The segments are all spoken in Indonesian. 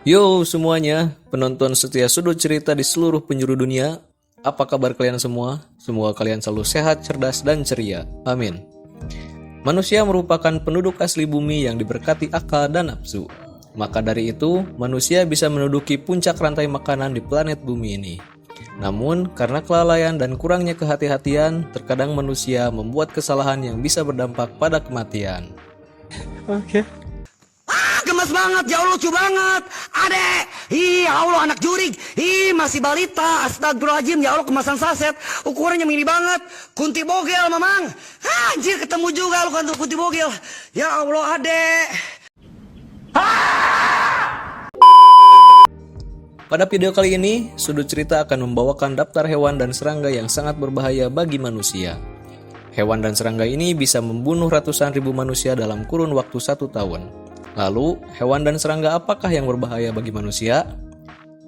Yo semuanya, penonton setia sudut cerita di seluruh penjuru dunia. Apa kabar kalian semua? Semoga kalian selalu sehat, cerdas, dan ceria. Amin. Manusia merupakan penduduk asli bumi yang diberkati akal dan nafsu. Maka dari itu, manusia bisa menduduki puncak rantai makanan di planet bumi ini. Namun, karena kelalaian dan kurangnya kehati-hatian, terkadang manusia membuat kesalahan yang bisa berdampak pada kematian. Gemes banget, ya Allah lucu banget. Adek, ya Allah anak jurig. Masih balita, astagfirullahaladzim. Ya Allah kemasan saset, ukurannya mini banget. Kunti bogel mamang. Anjir ketemu juga lu kan kunti bogel. Ya Allah adek. Pada video kali ini, sudut cerita akan membawakan daftar hewan dan serangga yang sangat berbahaya bagi manusia. Hewan dan serangga ini bisa membunuh ratusan ribu manusia dalam kurun waktu 1 tahun. Lalu, hewan dan serangga apakah yang berbahaya bagi manusia?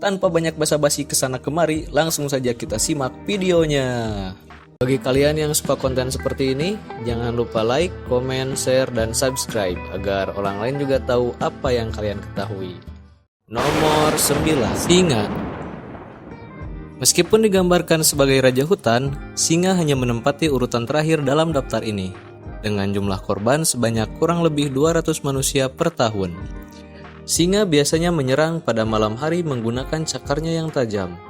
Tanpa banyak basa-basi kesana kemari, langsung saja kita simak videonya. Bagi kalian yang suka konten seperti ini, jangan lupa like, komen, share, dan subscribe agar orang lain juga tahu apa yang kalian ketahui. Nomor 9. Singa. Meskipun digambarkan sebagai raja hutan, singa hanya menempati urutan terakhir dalam daftar ini, dengan jumlah korban sebanyak kurang lebih 200 manusia per tahun. Singa biasanya menyerang pada malam hari menggunakan cakarnya yang tajam.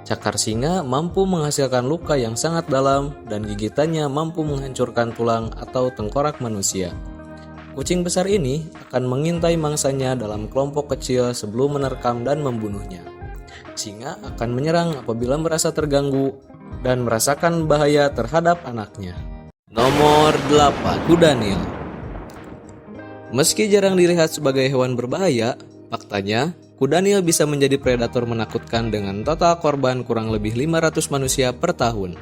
Cakar singa mampu menghasilkan luka yang sangat dalam dan gigitannya mampu menghancurkan tulang atau tengkorak manusia. Kucing besar ini akan mengintai mangsanya dalam kelompok kecil sebelum menerkam dan membunuhnya. Singa akan menyerang apabila merasa terganggu dan merasakan bahaya terhadap anaknya. Nomor 8. Kuda Nil. Meski jarang dilihat sebagai hewan berbahaya, faktanya kuda Nil bisa menjadi predator menakutkan dengan total korban kurang lebih 500 manusia per tahun.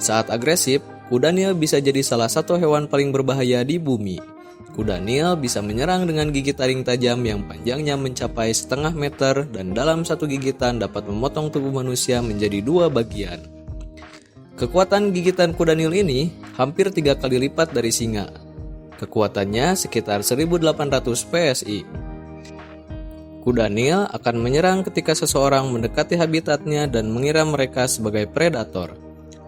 Saat agresif, kuda Nil bisa jadi salah satu hewan paling berbahaya di bumi. Kuda Nil bisa menyerang dengan gigi taring tajam yang panjangnya mencapai setengah meter dan dalam satu gigitan dapat memotong tubuh manusia menjadi 2 bagian. Kekuatan gigitan kuda Nil ini hampir 3 kali lipat dari singa. Kekuatannya sekitar 1800 PSI. Kuda Nil akan menyerang ketika seseorang mendekati habitatnya dan mengira mereka sebagai predator.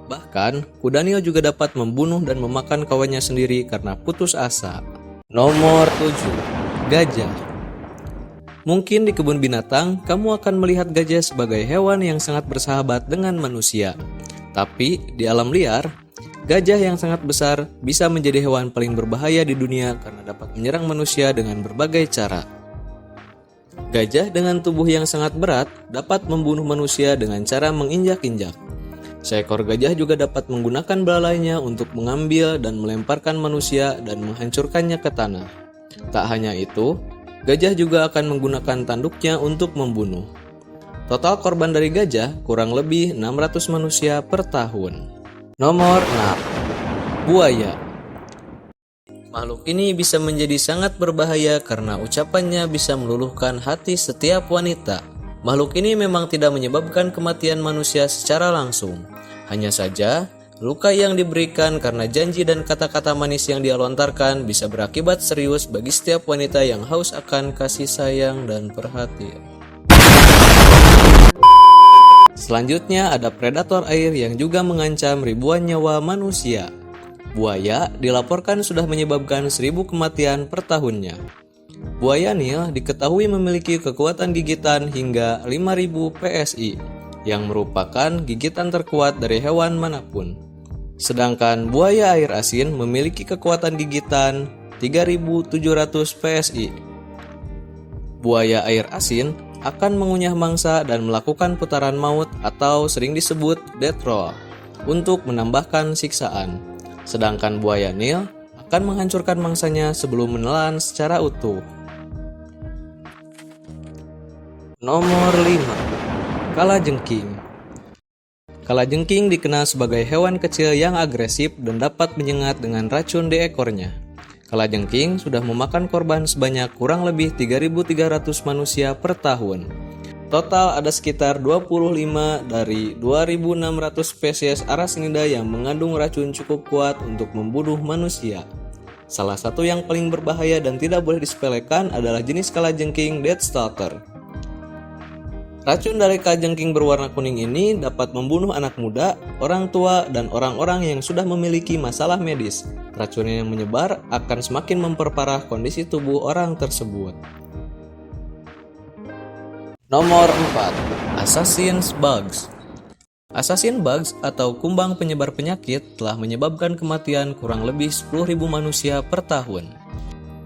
Bahkan, kuda Nil juga dapat membunuh dan memakan kawannya sendiri karena putus asa. Nomor 7. Gajah. Mungkin di kebun binatang, kamu akan melihat gajah sebagai hewan yang sangat bersahabat dengan manusia. Tapi di alam liar, gajah yang sangat besar bisa menjadi hewan paling berbahaya di dunia karena dapat menyerang manusia dengan berbagai cara. Gajah dengan tubuh yang sangat berat dapat membunuh manusia dengan cara menginjak-injak. Seekor gajah juga dapat menggunakan belalainya untuk mengambil dan melemparkan manusia dan menghancurkannya ke tanah. Tak hanya itu, gajah juga akan menggunakan tanduknya untuk membunuh. Total korban dari gajah kurang lebih 600 manusia per tahun. Nomor 6. Buaya. Makhluk ini bisa menjadi sangat berbahaya karena ucapannya bisa meluluhkan hati setiap wanita. Makhluk ini memang tidak menyebabkan kematian manusia secara langsung. Hanya saja, luka yang diberikan karena janji dan kata-kata manis yang dia lontarkan bisa berakibat serius bagi setiap wanita yang haus akan kasih sayang dan perhatian. Selanjutnya ada predator air yang juga mengancam ribuan nyawa manusia. Buaya dilaporkan sudah menyebabkan 1000 kematian per tahunnya. Buaya Nil diketahui memiliki kekuatan gigitan hingga 5000 PSI, yang merupakan gigitan terkuat dari hewan manapun. Sedangkan buaya air asin memiliki kekuatan gigitan 3700 PSI. Buaya air asin akan mengunyah mangsa dan melakukan putaran maut atau sering disebut death roll untuk menambahkan siksaan. Sedangkan buaya Nil akan menghancurkan mangsanya sebelum menelan secara utuh. Nomor 5. Kalajengking. Kalajengking dikenal sebagai hewan kecil yang agresif dan dapat menyengat dengan racun di ekornya. Kalajengking sudah memakan korban sebanyak kurang lebih 3.300 manusia per tahun. Total ada sekitar 25 dari 2.600 spesies arachnida yang mengandung racun cukup kuat untuk membunuh manusia. Salah satu yang paling berbahaya dan tidak boleh disepelekan adalah jenis kalajengking Deathstalker. Racun dari kalajengking berwarna kuning ini dapat membunuh anak muda, orang tua, dan orang-orang yang sudah memiliki masalah medis. Racun yang menyebar akan semakin memperparah kondisi tubuh orang tersebut. Nomor 4. Assassin's Bugs. Assassin bugs atau kumbang penyebar penyakit telah menyebabkan kematian kurang lebih 10.000 manusia per tahun.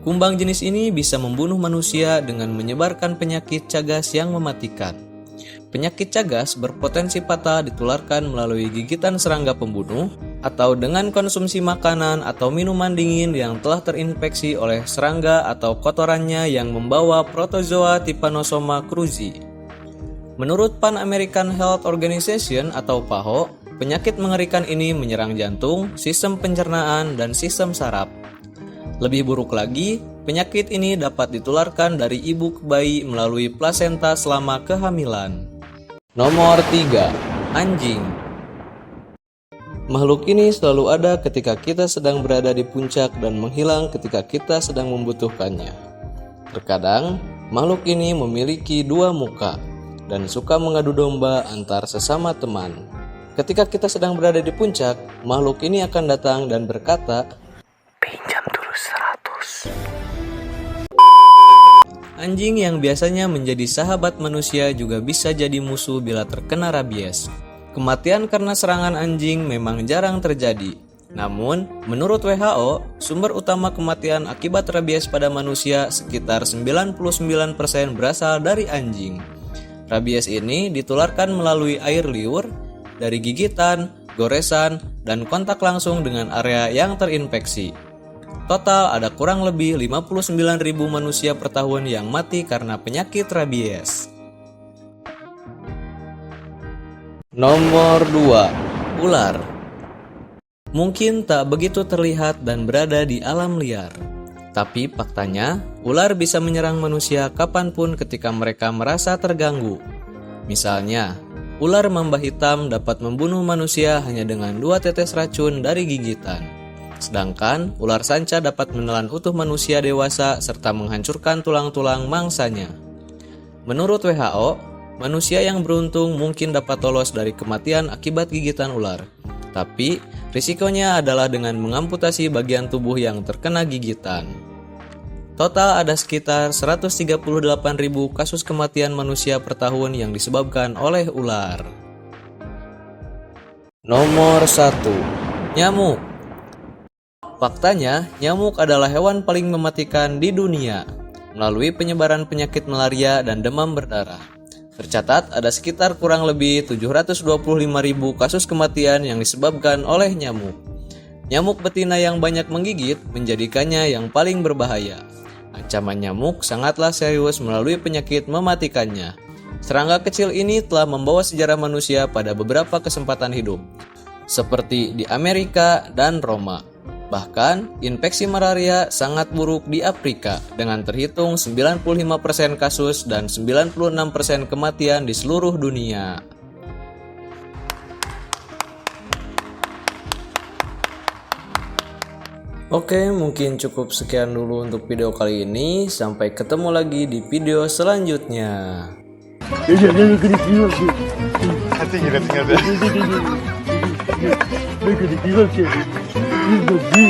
Kumbang jenis ini bisa membunuh manusia dengan menyebarkan penyakit cagas yang mematikan. Penyakit cagas berpotensi patah ditularkan melalui gigitan serangga pembunuh atau dengan konsumsi makanan atau minuman dingin yang telah terinfeksi oleh serangga atau kotorannya yang membawa protozoa Trypanosoma cruzi. Menurut Pan American Health Organization atau PAHO, penyakit mengerikan ini menyerang jantung, sistem pencernaan, dan sistem saraf. Lebih buruk lagi, penyakit ini dapat ditularkan dari ibu ke bayi melalui plasenta selama kehamilan. Nomor 3. Anjing. Makhluk ini selalu ada ketika kita sedang berada di puncak dan menghilang ketika kita sedang membutuhkannya. Terkadang, makhluk ini memiliki dua muka dan suka mengadu domba antar sesama teman. Ketika kita sedang berada di puncak, makhluk ini akan datang dan berkata, "Pinjam dulu 100." Anjing yang biasanya menjadi sahabat manusia juga bisa jadi musuh bila terkena rabies. Kematian karena serangan anjing memang jarang terjadi. Namun, menurut WHO, sumber utama kematian akibat rabies pada manusia sekitar 99% berasal dari anjing. Rabies ini ditularkan melalui air liur, dari gigitan, goresan, dan kontak langsung dengan area yang terinfeksi. Total ada kurang lebih 59.000 manusia per tahun yang mati karena penyakit rabies. Nomor 2. Ular. Mungkin tak begitu terlihat dan berada di alam liar. Tapi faktanya, ular bisa menyerang manusia kapanpun ketika mereka merasa terganggu. Misalnya, ular mamba hitam dapat membunuh manusia hanya dengan 2 tetes racun dari gigitan. Sedangkan, ular sanca dapat menelan utuh manusia dewasa serta menghancurkan tulang-tulang mangsanya. Menurut WHO, manusia yang beruntung mungkin dapat lolos dari kematian akibat gigitan ular. Tapi, risikonya adalah dengan mengamputasi bagian tubuh yang terkena gigitan. Total ada sekitar 138.000 kasus kematian manusia per tahun yang disebabkan oleh ular. Nomor 1. Nyamuk. Faktanya, nyamuk adalah hewan paling mematikan di dunia melalui penyebaran penyakit malaria dan demam berdarah. Tercatat ada sekitar kurang lebih 725.000 kasus kematian yang disebabkan oleh nyamuk. Nyamuk betina yang banyak menggigit menjadikannya yang paling berbahaya. Ancaman nyamuk sangatlah serius melalui penyakit mematikannya. Serangga kecil ini telah membawa sejarah manusia pada beberapa kesempatan hidup, seperti di Amerika dan Roma. Bahkan, infeksi malaria sangat buruk di Afrika dengan terhitung 95% kasus dan 96% kematian di seluruh dunia. Oke, mungkin cukup sekian dulu untuk video kali ini. Sampai ketemu lagi di video selanjutnya.